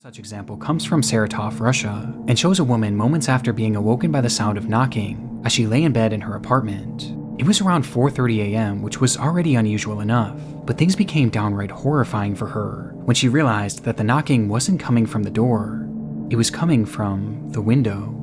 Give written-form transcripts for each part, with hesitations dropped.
Such example comes from Saratov, Russia, and shows a woman moments after being awoken by the sound of knocking as she lay in bed in her apartment. It was around 4:30 a.m., which was already unusual enough, but things became downright horrifying for her when she realized that the knocking wasn't coming from the door, it was coming from the window.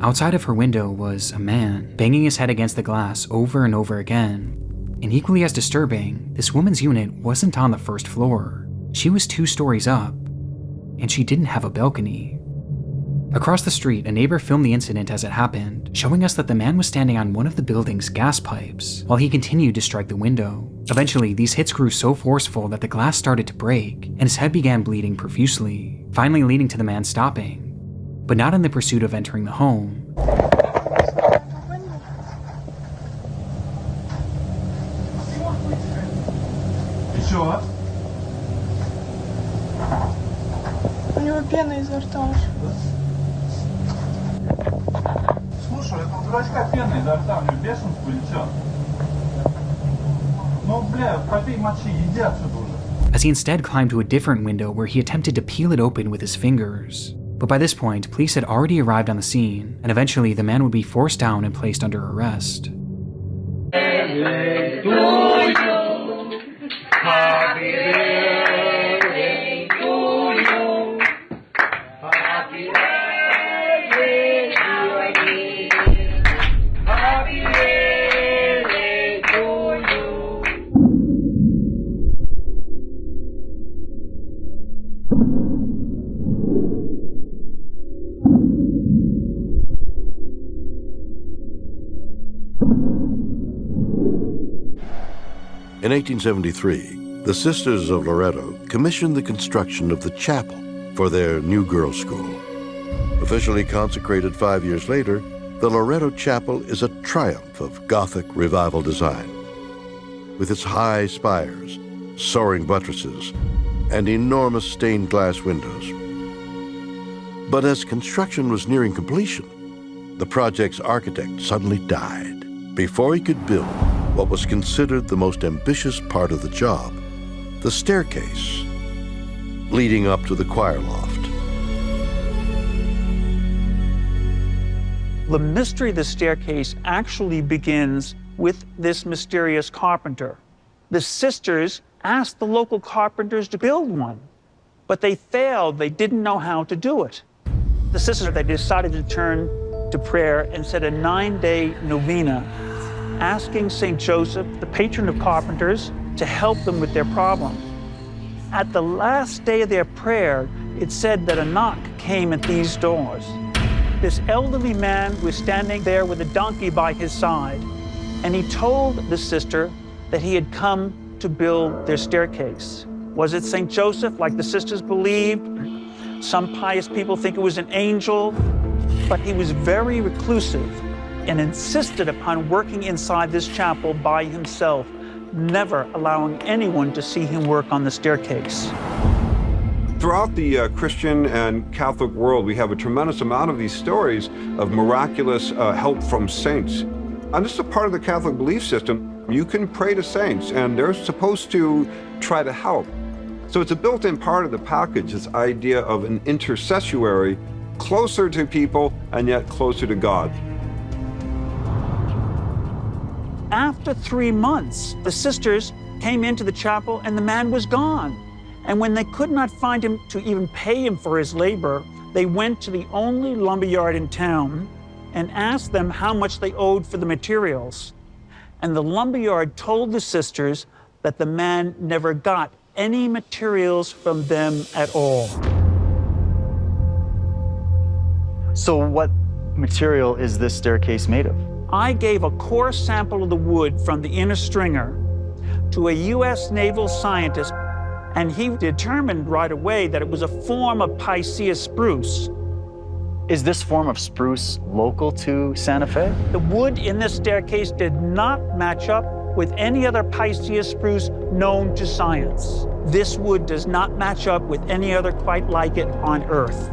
Outside of her window was a man, banging his head against the glass over and over again. And equally as disturbing, this woman's unit wasn't on the first floor. She was 2 stories up, and she didn't have a balcony. Across the street, a neighbor filmed the incident as it happened, showing us that the man was standing on one of the building's gas pipes while he continued to strike the window. Eventually, these hits grew so forceful that the glass started to break, and his head began bleeding profusely, finally leading to the man stopping, but not in the pursuit of entering the home. Еще? У него пена изо рта. Слушай, это у дурачка пена изо рта, у него бешенство или что? Ну, бля, попей мочи, иди отсюда уже. As he instead climbed to a different window where he attempted to peel it open with his fingers. But by this point, police had already arrived on the scene, and eventually the man would be forced down and placed under arrest. In 1873, the Sisters of Loretto commissioned the construction of the chapel for their new girls' school. Officially consecrated 5 years later, the Loretto Chapel is a triumph of Gothic revival design. With its high spires, soaring buttresses, and enormous stained glass windows. But as construction was nearing completion, the project's architect suddenly died before he could build what was considered the most ambitious part of the job, the staircase leading up to the choir loft. The mystery of the staircase actually begins with this mysterious carpenter. The sisters asked the local carpenters to build one, but they failed. They didn't know how to do it. The sisters, they decided to turn to prayer and said a 9-day novena, asking St. Joseph, the patron of carpenters, to help them with their problem. At the last day of their prayer, it said that a knock came at these doors. This elderly man was standing there with a donkey by his side, and he told the sister that he had come to build their staircase. Was it St. Joseph, like the sisters believed? Some pious people think it was an angel, but he was very reclusive and insisted upon working inside this chapel by himself, never allowing anyone to see him work on the staircase. Throughout the Christian and Catholic world, we have a tremendous amount of these stories of miraculous help from saints. And this is a part of the Catholic belief system. You can pray to saints, and they're supposed to try to help. So it's a built-in part of the package, this idea of an intercessory, closer to people and yet closer to God. After 3 months, the sisters came into the chapel and the man was gone. And when they could not find him to even pay him for his labor, they went to the only lumberyard in town and asked them how much they owed for the materials. And the lumberyard told the sisters that the man never got any materials from them at all. So what material is this staircase made of? I gave a core sample of the wood from the inner stringer to a U.S. naval scientist, and he determined right away that it was a form of Picea spruce. Is this form of spruce local to Santa Fe? The wood in this staircase did not match up with any other Picea spruce known to science. This wood does not match up with any other quite like it on Earth.